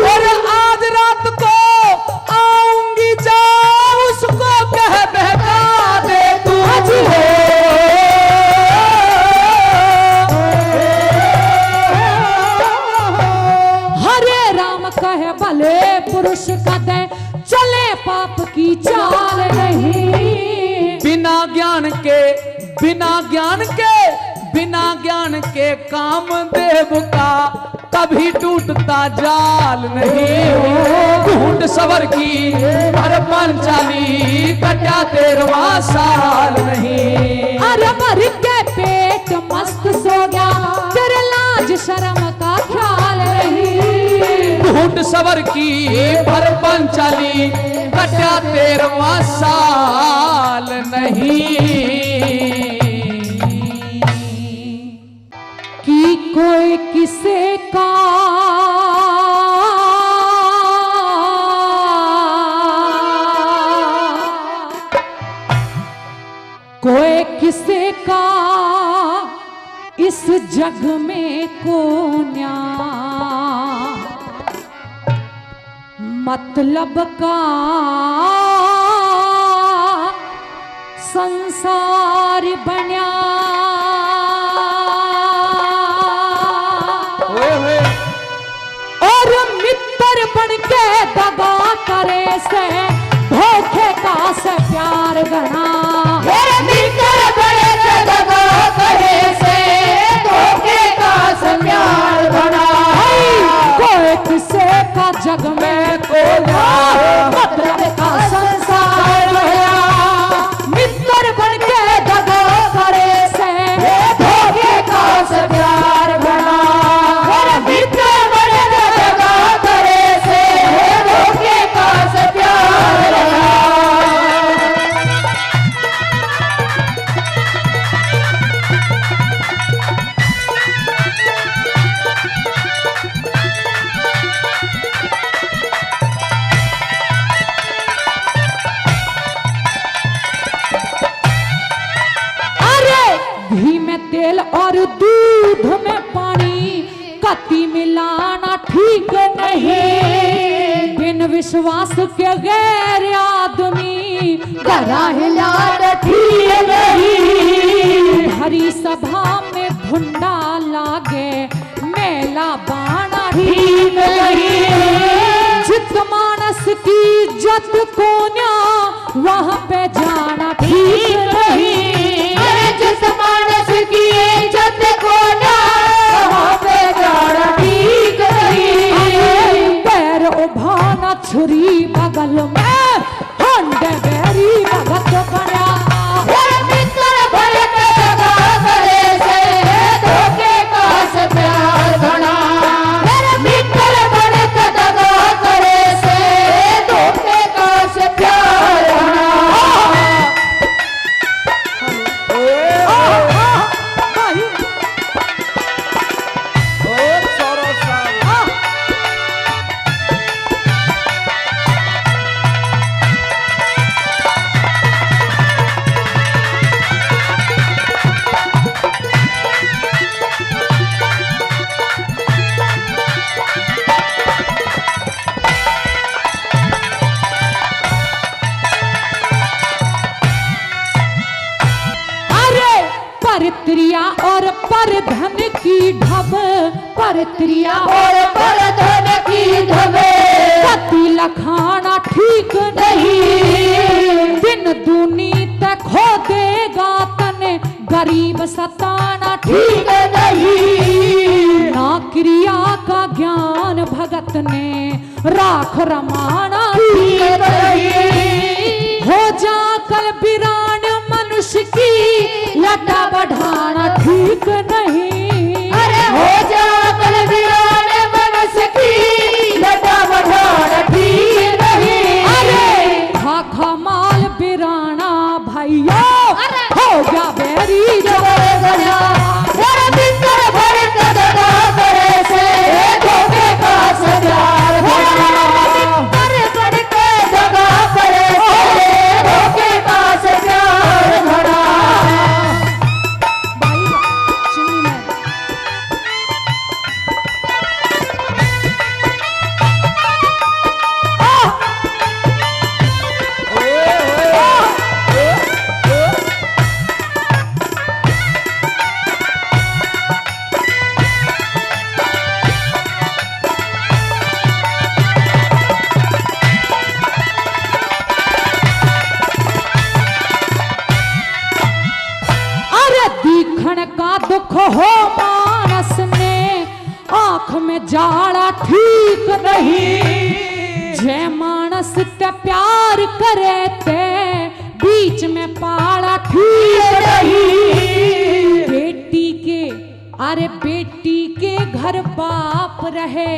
और आज रात को आऊंगी जा उसको कह बहका दे तू। कहे भले पुरुष कदे चले पाप की चाल नहीं। बिना ज्ञान के बिना ज्ञान के बिना ज्ञान के काम देव का कभी टूटता जाल नहीं। ढूंढ सवर की हर पांचाली कटा 13वां साल नहीं। अरे मर के पेट मस्त सो गया तेरे लाज शर्म का ख्याल नहीं। ढूंढ सवर की भर पंचाली कटा 13वां साल नहीं। कि कोई किसे का कोई किसे का इस जग में को न्याय मतलब का संसार बन्या। और मित्र बन के दगा करे से धोखे का से प्यार गना। मित्र बड़े से दगा करे से धोखे का से प्यार बना। कोई किसे का जग में को मतलब का संसार बन्या। मित्र बन के दगा करे से धोखे का से प्यार बना। मित्र बड़े से दगा करे से धोखे का से प्यार बना। घी में तेल और दूध में पानी कति मिलाना ठीक नहीं। बिन विश्वास के गैर आदमी गरा हिलाना ठीक नहीं। हरी सभा में धुंडा लागे मेला बाना ठीक नहीं। जित मानस की इज्जत को न्या वहाँ पे जाना ठीक नहीं। जिस मानस की इज्जत को ना वहाँ पे जाना ठीक नहीं। पैर उभाना छुरी बगल में हंडे बेरी भगत बना। मित्र भले के दगा करे से धोखे का से प्यार बना। मित्र भले के दगा करे से धोखे का से प्यार बना। परत्रिया और परधन की ढब परत्रिया और परधन की ढबे पति लखाना ठीक नहीं। दिन दूनी तक खो देगा तने गरीब सताना ठीक ठीक नहीं। ना क्रिया का ज्ञान भगत ने राख रमाना ठीक नहीं। हो जाकर बिरान मनुष्य की लटा बढ़ाना ठीक नहीं। अरे हो जा कल वीरान मनुष्य की लटा बढ़ाना ठीक नहीं। अरे खा माल बिराना भैया हो गया बेरी जबर गया मेरा भीतर भर के दगा करे से धोखे का सजार भरा। भर भर के दगा करे से धोखे का सजार भरा। अरे दीखण का दुख हो मानस ने आंख में जाड़ा ठीक नहीं। जे मानस ते प्यार करे ते बीच में पाड़ा ठीक नहीं। बेटी के अरे बेटी के घर बाप रहे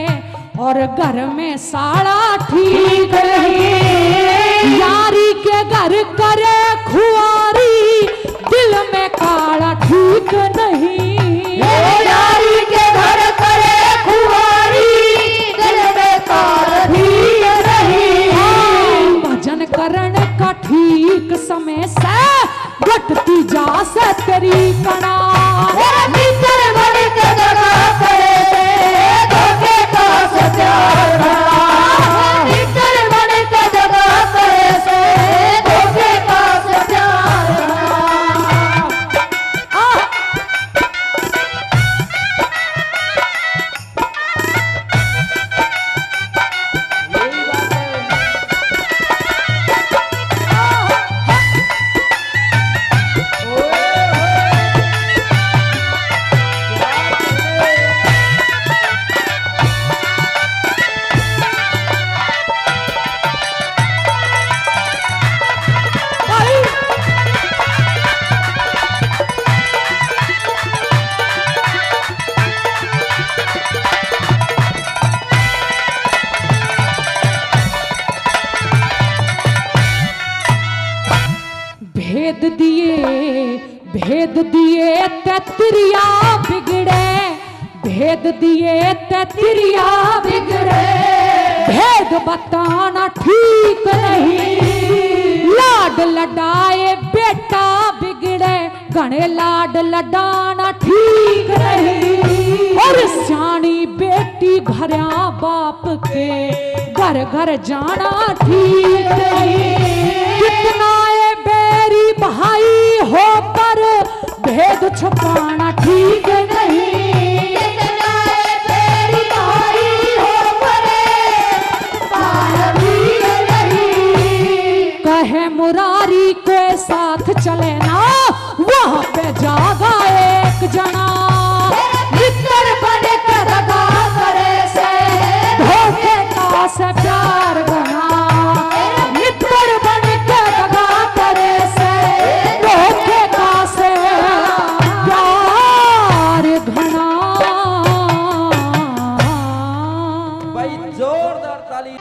और घर में साड़ा ठीक नहीं। यारी के घर करे खुआरी दिल में काड़ा ठीक नहीं। यारी के घर करे खुआरी दिल में काड़ा ठीक नहीं। भजन करण का ठीक समय से घटती जा से तेरी कणा। मेरा भीतर भर के दगा करे से धोखे का सत्यार भरा। भीतर भर के दगा करे से धोखे का सत्यार भरा। भेद दिए तिरिया बिगड़े। भेद दिए तिरिया बिगड़े। भेद बताना ठीक नहीं। लाड लडाए बेटा बिगड़े। घने लाड लडाना ठीक नहीं। और सियाणी बेटी घरिया बाप के घर घर जाना ठीक नहीं। कितना ये बेरी भाई हो पर भेद छुपाना ठीक नहीं। कितना तेरी भाई हो परे पार ठीक नहीं। कहे मुरारी के साथ चले ना वहाँ पे जागा एक जना। मित्र बन के दगा करे से धोखे का से प्यार गना। मित्र बन के दगा करे से धोखे का से प्यार घना। भाई जोरदार ताली।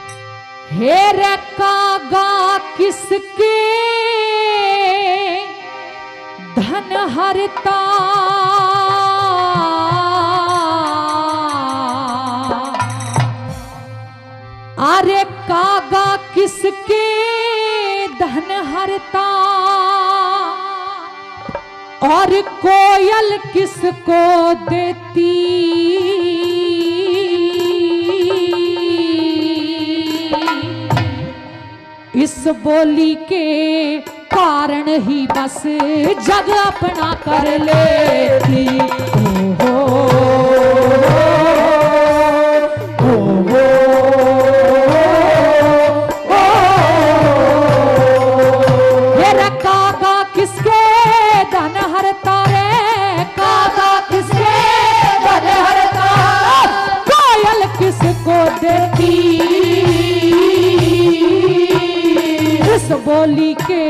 हेर कागा किसके धन हरता। अरे कागा किसके धन हरता और कोयल किसको देती। इस बोली के कारण ही बस जग अपना कर लेती। ये कागा किसके धन हरता रे। कागा देती। इस बोली के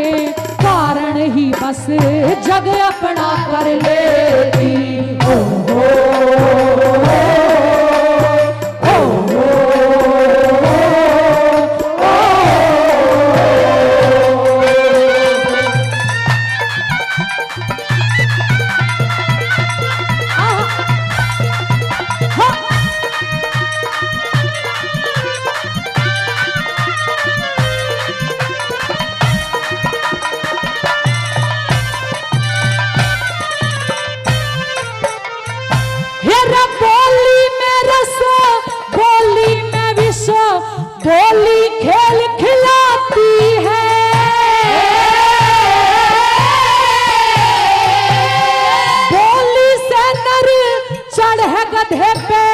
कारण ही बस जग अपना कर लेती। ओ हो, ओ हो, बोली खेल खिलाती है। बोली से नर चढ़े गधे पे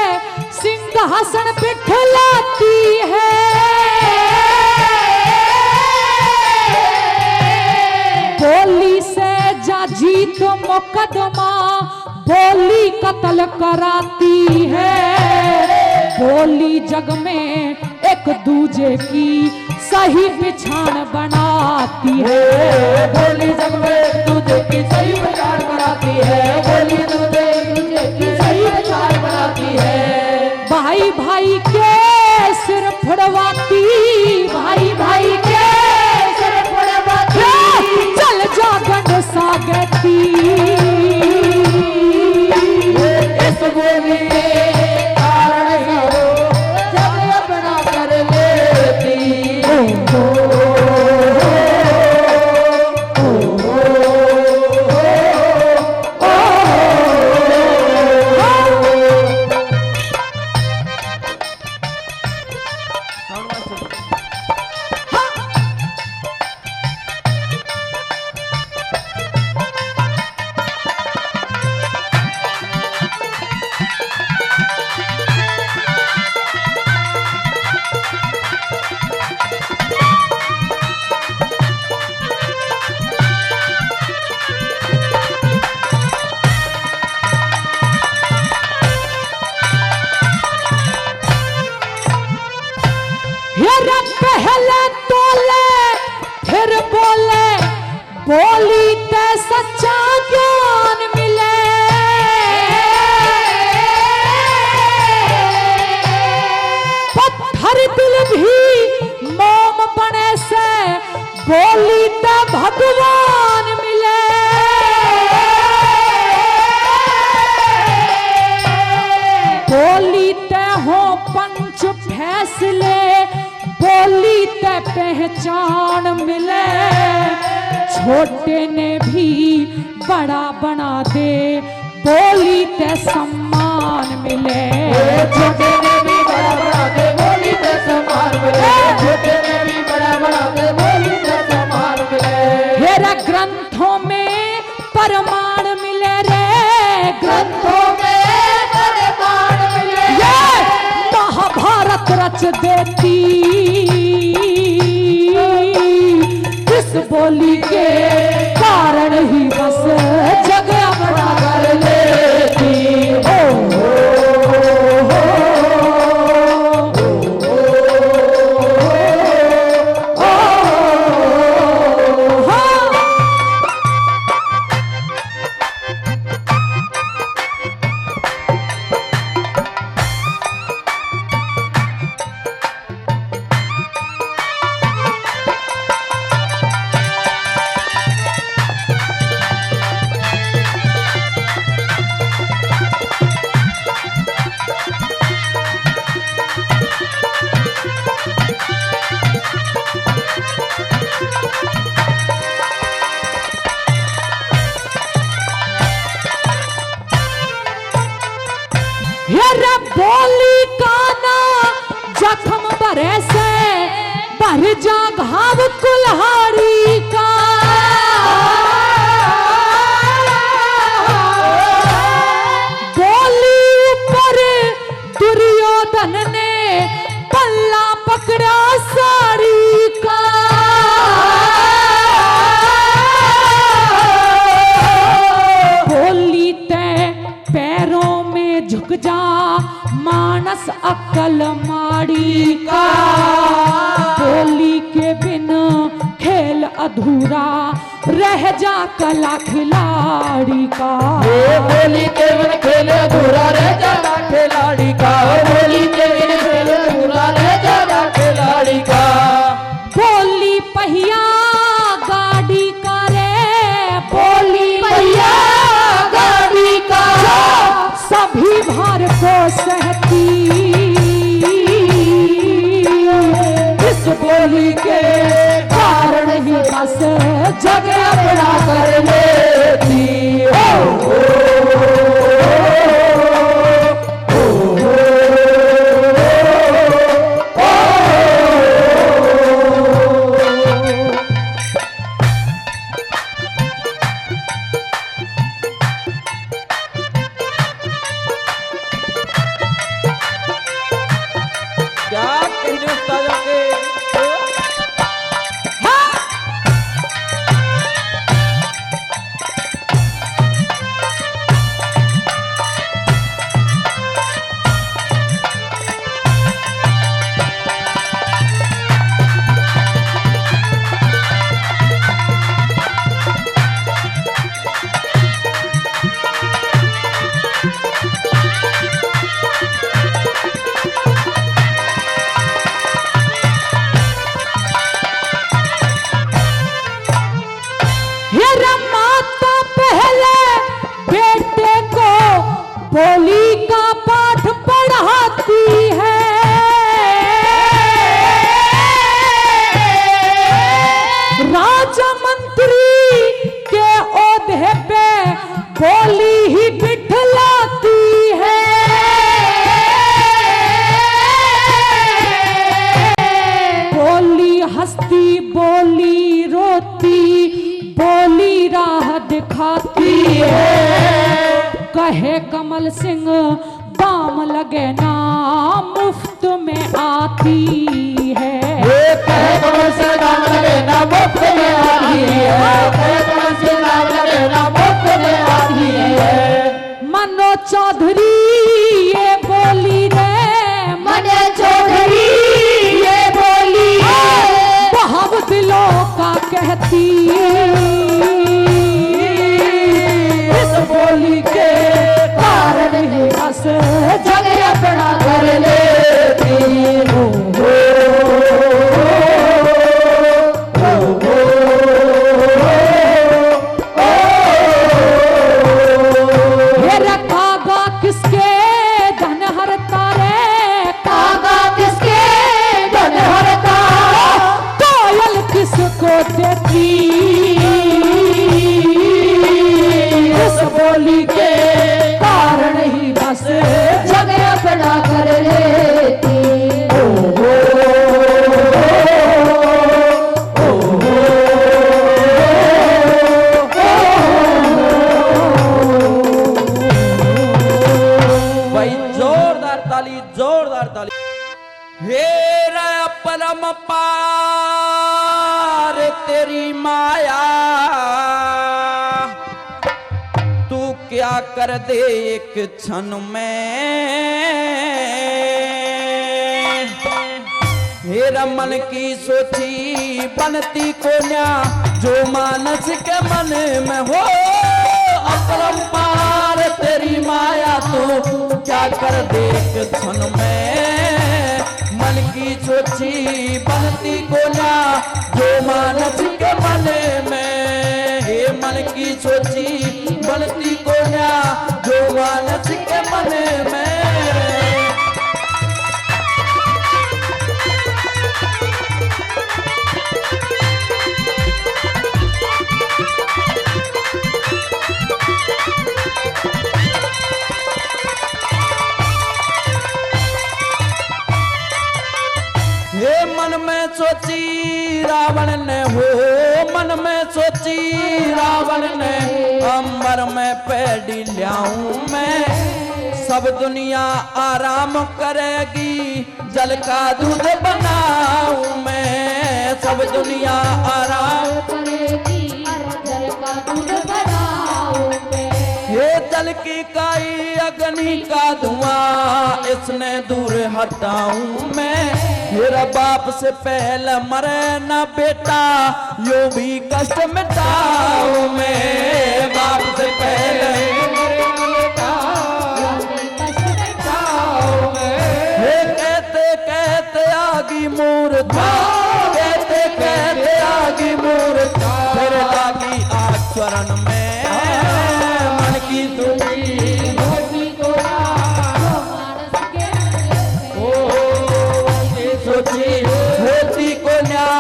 सिंहासन बिठलाती है। बोली से जा जीत मुकदमा बोली कत्ल कराती है। बोली जग में एक दूजे की सही पिछाड़ बनाती है। बोली जग में एक दूजे की सही पहचान बनाती है। बोली जग में एक दूजे की सही पहचान बनाती है। भाई भाई के सिर फुड़वाती, भाई भाई के सिर फुड़वाती, चल जा गंड सागती। इस बोली के कारण जग अपना कर लेती। पहले तोले फिर बोले, बोली ते सच्चा ज्ञान मिले। पत्थर दिल भी मोम बने से बोली ते भगवान मिले। बोली ते हो पंच फैसले, बोली ते पहचान मिले। छोटे ने भी बड़ा बना दे, बोली ते सम्मान मिले। छोटे ने भी बड़ा बना दे, बोली ते सम्मान मिले। छोटे ने भी बड़ा बना दे, बोली ते सम्मान मिले। हेरा ग्रंथों में प्रमाण मिले रे, ग्रंथों में प्रमाण मिले। ये महाभारत रच देती। इस बोली के कारण ही बस जग अपना कर लेती। ओ बोली काना जख्म भरे से भर जा घाव कुल्हाड़ी का। बोली ऊपर दुर्योधन ने पल्ला पकड़ा साड़ी का। बोली ते पैरों में झुक जा पहिया मानस अक्ल माड़ी का, बोली के बिना खेल अधूरा रह जा कला खिलाड़ी का। बोली के बिन खेल अधूरा रह जाना खिलाड़ी का, बोली के बिन खेल अधूरा रह जाना खिलाड़ी का। बोली पहिया गाड़ी का रे, बोली पहिया गाड़ी का, सभी भार को सहती, इस बोली के कारण ही बस जग अपना कर लेती। क्या कहने उस्ताद के माता पहले बेटे को बोली का पाठ पढ़ाती है, राजा मंत्री के ओहदे पे बोली ही बिठलाती है। बोली हंसती बोली रोती, बोली राह दिखाती है, कहे कमल सिंह दाम लगे ना मुफ्त में आती है। कहे कमल से नाम लगे ना मुफ्त में आती है, कहे कमल से नाम लगे ना मुफ्त में आती है। मनो चौधरी ये बोली रे, मनो चौधरी ये बोली बहाव दिलों का कहती, इस बोली के कारण ही बस जग अपना कर लेती हूँ। ये रखागा किसके धन हरता रे, कागा किसके धन हरता, कोयल किसको देती, इस बोली के कारण ही बस जग अपना कर लेती। भाई जोरदार ताली, जोरदार ताली। हे रे परम पार तेरी माया, तू क्या कर दे एक क्षण में। हे रमन की सोची बनती को न्या, जो मानस के मन में हो। अपरंपार तेरी माया तू क्या कर दे एक क्षण में। मन की सोची बनती को न्या, जो मानस के मन में। हे मन की सोची बनती को न्या, जो मानस के मन में। हे मन में सोची रावण ने हो, मन में सोची रावण ने, अंबर में पैडी ल्याऊं मैं। सब दुनिया आराम करेगी, जल का दूध बनाऊं मैं। सब दुनिया आराम करेगी, जल का दूध बनाऊं मैं। ये जल की काई अग्नि का धुआं इसने दूर हटाऊं मैं। मेरा बाप से पहले मरे ना बेटा यो भी कष्ट मिटाऊं मैं। बाप से पहले ये कहते कहते आगी मूर्छा, कहते कहते आगी मूर्छा, फिर लागी आग चरण में मन की दुखी मोती को सोची होती को न्या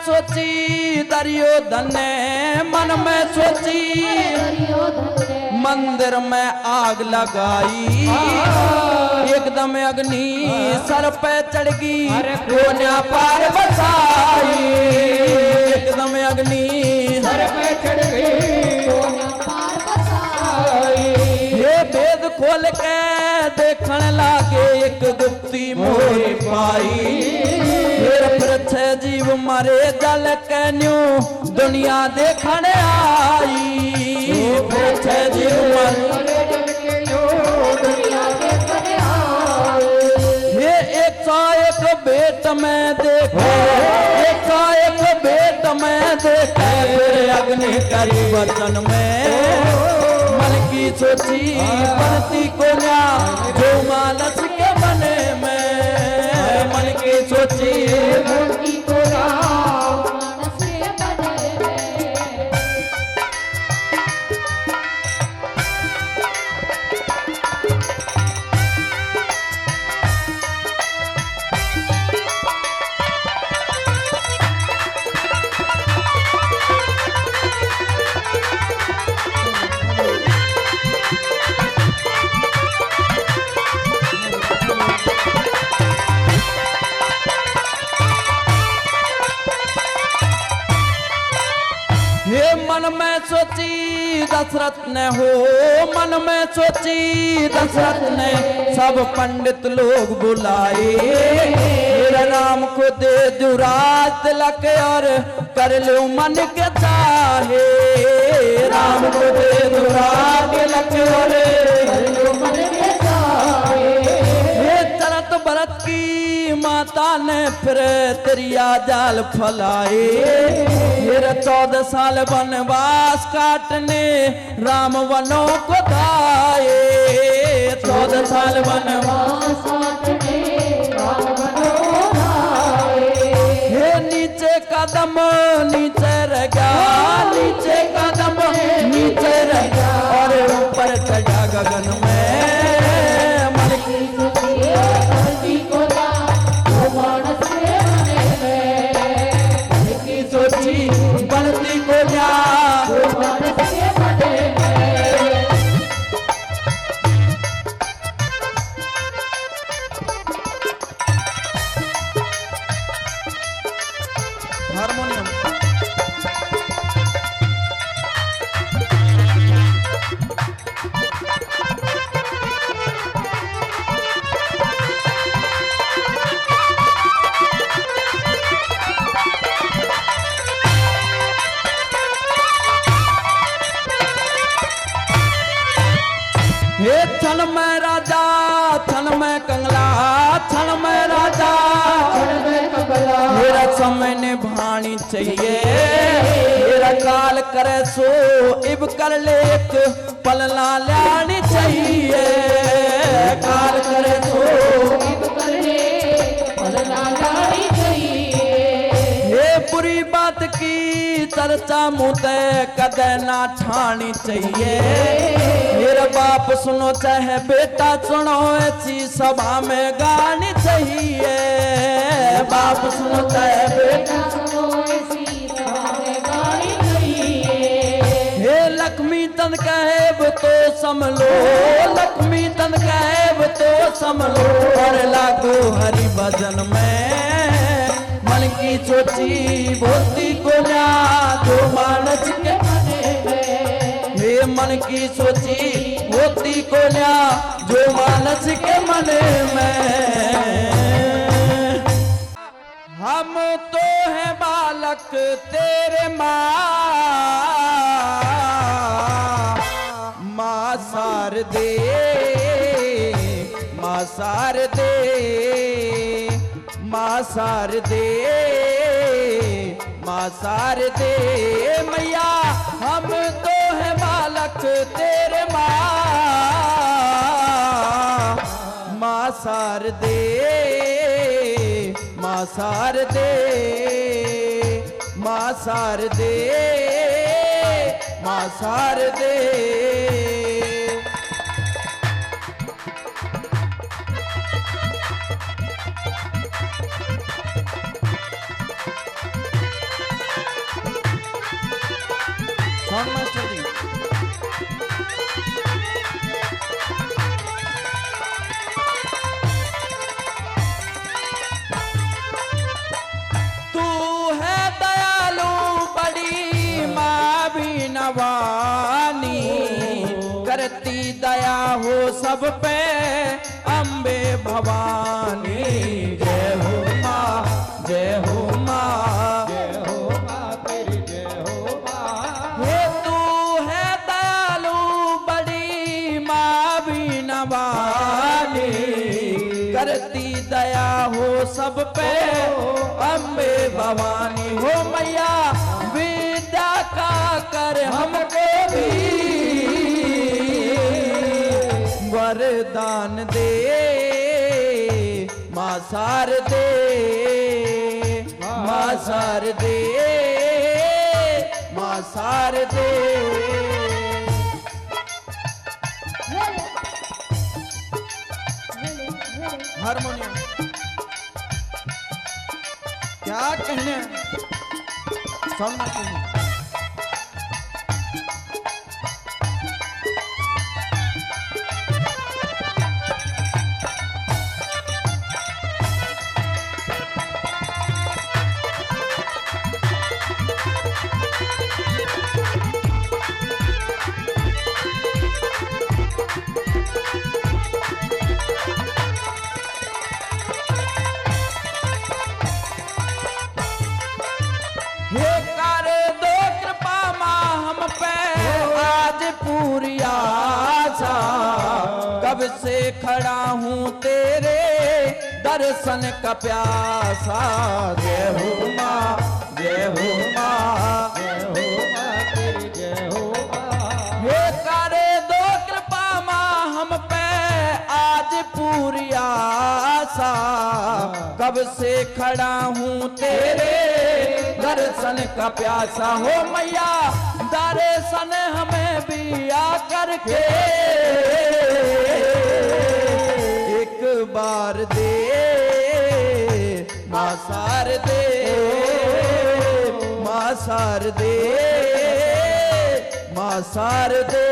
सोची दुर्योधन ने मन में सोची मंदिर में आग लगाई। एकदम अग्नि सर पे चढ़ गई कोन्या पार बसाई। एकदम अग्नि सर पे चढ़ गई कोन्या पार बसाई। ये भेद खोल के देखने लागे एक गुप्ती मोरी पाई। फिर जीव मारे जल के न्यू दुनिया देखने आई। फिर जीव मारे जल के न्यू दुनिया देखने आई। ये 101 बेट में देखे, 101 बेट में देखे, फिर अग्नि करी वचन में मन की सोची बनती को न्या जो मानस के बने में मन की सोची मोती को मानस के बने में। मन में सोची दशरथ ने हो, मन में सोची दशरथ ने सब पंडित लोग बुलाए। राम को दे दो राज तिलक और कर लो मन के चाहे। राम को दे दो राज तिलक और कर लो मन के चाहे। ये चरत भरत की माता ने फिर त्रिया जाल फैलाए। फिर 14 साल वनवास काटने राम वनों को दाए। 14 साल वनवास काटने राम वनों को दाए। हे नीचे कदम नीचे रह गया, नीचे कदम नीचे रह गया और ऊपर चढ़ा गगन में मन की धरती को मानस के बने में। मन की सोची बनती को जा मानस के बने में। हारमोनियम हे छन में राजा छन में कंगला, छन में राजा मेरा समय निभानी चाहिए। मेरा काल करे सो इब कर ले एक पलना लानी चाहिए। काल करे सो इब कर ले पलना लानी चाहिए। ये बुरी बात की चर्चा मुझे कदे ना ठानी चाहिए। मेरा बाप सुनो चाहे बेटा सुनो, ऐसी सभा में गानी चाहिए। बाप सुनो चाहे बेटा सुनो ऐसी सभा में गानी चाहिए। हे लक्ष्मी तन कहब तो समलो, लक्ष्मी तन कहब तो समलो। और लागो हरि भजन में मन की सोची बोती को ना, जो मानस के हे मन की सोची होती को ना, जो मानस के मन में। हम तो है बालक तेरे माँ शारदे, माँ शारदे, माँ शारदे, माँ शारदे मैया। हम तो है बालक तेरे माँ शारदे, माँ शारदे, माँ शारदे, माँ शारदे। साउंड मास्टर जी, तू है दयालु बड़ी माँ भी नवानी, करती दया हो सब पे अम्बे भवानी। जय हो माँ, जय हो माँ, जय हो माँ तेरी जय हो माँ। हे तू है दयालु बड़ी माँ भी नवानी, करती दया हो सब पे अम्बे भवानी। हो मैया विद्या का कर हमको भी वरदान दे, माँ शारदे, माँ शारदे, माँ शारदे। हारमोनियम क्या कहने हैं? साउंड मास्टर जी, हे कर दो कृपा माँ हम पे आज पूरी आशा। कब से खड़ा हूँ तेरे दर्शन का प्यासा। जय हो माँ, जय हो माँ, जय हो माँ तेरी जय हो माँ। हे कर दो कृपा माँ हम पे आज पूरी आशा। कब से खड़ा हूँ तेरे दर्शन का प्यासा। हो मैया दर्शन हमें भी आकर के एक बार दे, माँ शारदे, माँ शारदे, माँ शारदे।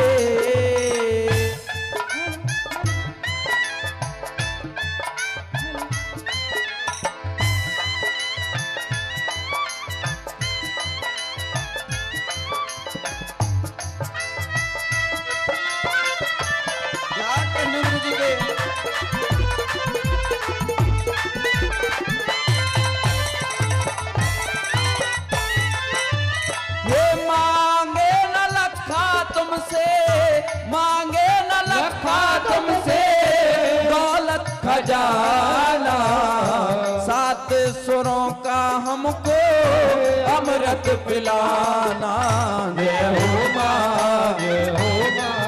मांगे न लखा तुमसे दौलत खजाना। सात सुरों का हमको अमृत पिलाना। जय हो माँ, जय हो माँ,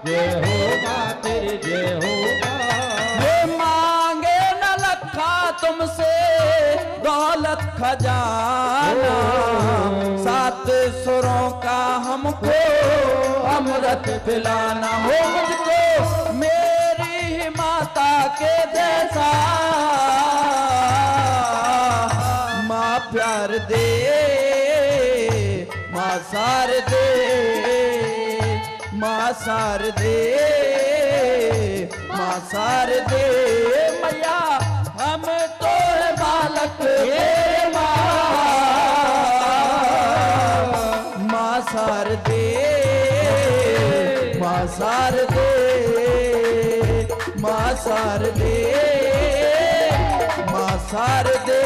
जय हो माँ तेरी जय हो माँ। ये मांगे न लखा तुमसे दौलत खजाना। सात दौलत पिलाना हो मुझको मेरी ही माता के जैसा। माँ प्यार दे माँ सार दे, माँ सार दे, माँ सार दे मैया हम तो है बालक हे माँ। माँ सार दे, माँ सार दे, माँ सार दे, माँ सार दे।